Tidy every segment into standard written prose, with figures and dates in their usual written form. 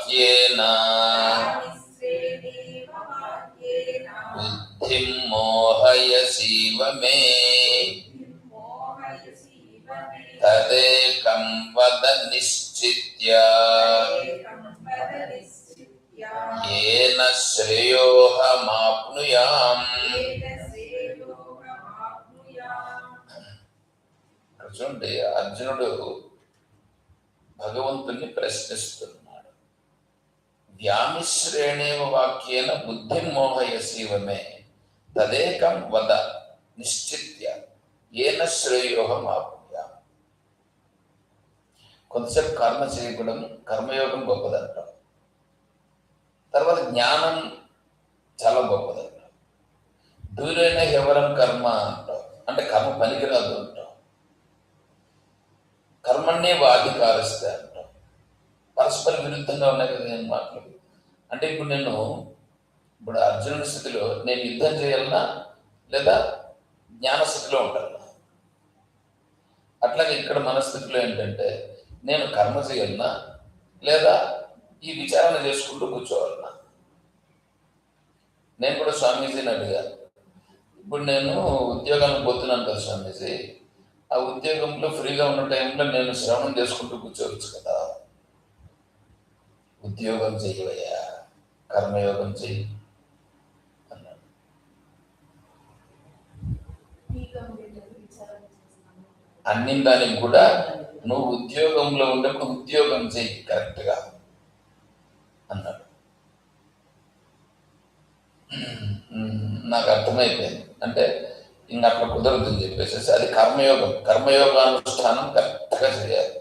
వాక్యేన బుద్ధిం మోహయసీవ మే తదేకం వద నిశ్చిత్య ఏన శ్రేయోహమాప్నుయాం. చూడండి, అర్జునుడు భగవంతుణ్ణి ప్రశ్నిస్తున్నాడు. వ్యామిశ్రేణేవ వాక్యేన బుద్ధిం మోహయసీవ మే తదేకం వద నిశ్చిత్య ఏన శ్రేయోహమాప్నుయాం. కొంతసేపు కర్మ చేయకూడదు, కర్మయోగం గొప్పదంటాం. తర్వాత జ్ఞానం చాలా గొప్పదంటాం. దూరైన ఎవరం కర్మ అంటాం, అంటే కర్మ పనికిరాదు అంటాం. కర్మన్నే వాధికారిస్తే అంటాం. పరస్పర విరుద్ధంగా ఉన్నాయి కదా నేను మాటలు. అంటే ఇప్పుడు అర్జునుడి స్థితిలో నేను యుద్ధం చేయాలన్నా లేదా జ్ఞాన స్థితిలో ఉంటాను. అట్లాగే ఇక్కడ మన స్థితిలో ఏంటంటే నేను కర్మ చేయాలన్నా లేదా ఈ విచారణ చేసుకుంటూ కూర్చోవాలన్నా. నేను కూడా స్వామీజీని అడిగాను, ఇప్పుడు నేను ఉద్యోగానికి పోతున్నాను కదా స్వామీజీ, ఆ ఉద్యోగంలో ఫ్రీగా ఉన్న టైంలో నేను శ్రవణం చేసుకుంటూ కూర్చోవచ్చు కదా. ఉద్యోగం చెయ్యవయ్యా, కర్మయోగం చెయ్యి అన్నాడు. అన్ని దానికి కూడా నువ్వు ఉద్యోగంలో ఉన్నప్పుడు ఉద్యోగం చెయ్యి కరెక్ట్గా అన్నాడు. నాకు అర్థమైపోయింది. అంటే ఇంక అట్లా కుదరదని చెప్పేసి అది కర్మయోగానుష్ఠానం కరెక్ట్గా చేయాలి.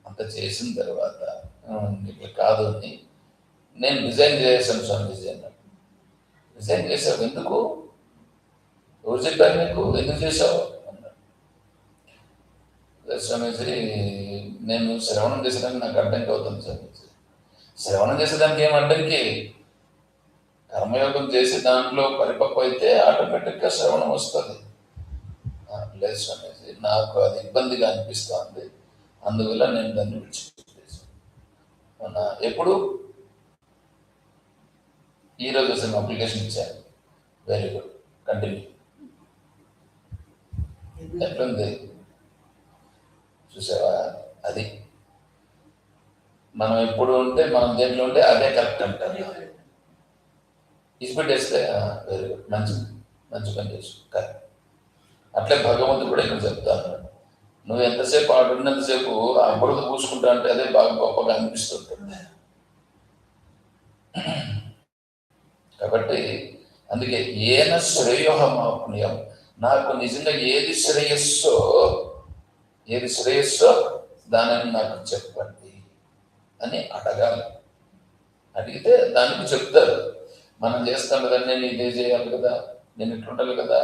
అంత చేసిన తర్వాత ఇట్లా కాదు అని నేను రిజైన్ చేసాను స్వామీజీ అన్నాడు. రిజైన్ చేసావు ఎందుకు? ఎవరు చెప్పారు నీకు? ఎందుకు చేసావు అన్నాడు. స్వామీజీ నేను శ్రవణం చేసేదానికి నాకు అడ్డంకి అవుతుంది స్వామీజీ. శ్రవణం చేసేదానికి ఏం అడ్డంకి? కర్మయోగం చేసి దాంట్లో పరిపక్వం అయితే ఆటోమేటిక్గా శ్రవణం వస్తుంది. లేదు స్వామీజీ, నాకు అది ఇబ్బందిగా అనిపిస్తుంది, అందువల్ల నేను దాన్ని విడిచిపెట్టేసాను. ఎప్పుడు? ఈరోజు అసలు అప్లికేషన్ ఇచ్చాను. Very good, continue. ఎట్లుంది చూసావా? అది మనం ఎప్పుడు ఉంటే మనం దేంట్లో ఉంటే అదే కరెక్ట్ అంటారు. ఇచ్చిపెట్టేస్తే వెరీ గుడ్, మంచి పని చేసు కరెక్ట్. అట్లే భగవంతుడు కూడా ఇక్కడ చెప్తాను, నువ్వు ఎంతసేపు ఆడున్నంతసేపు ఆ బురద పూసుకుంటా అంటే అదే బాగా గొప్పగా అనిపిస్తుంటుంది. కాబట్టి అందుకే ఏన శ్రేయోహమాప్నుయం, నాకు నిజంగా ఏది శ్రేయస్సో దానిని నాకు చెప్పండి అని అడగాలి. అడిగితే దానికి చెప్తారు. మనం చేస్తాం కదా, నేను ఇదే చేయాలి కదా, నేను ఇట్లుండాలి కదా,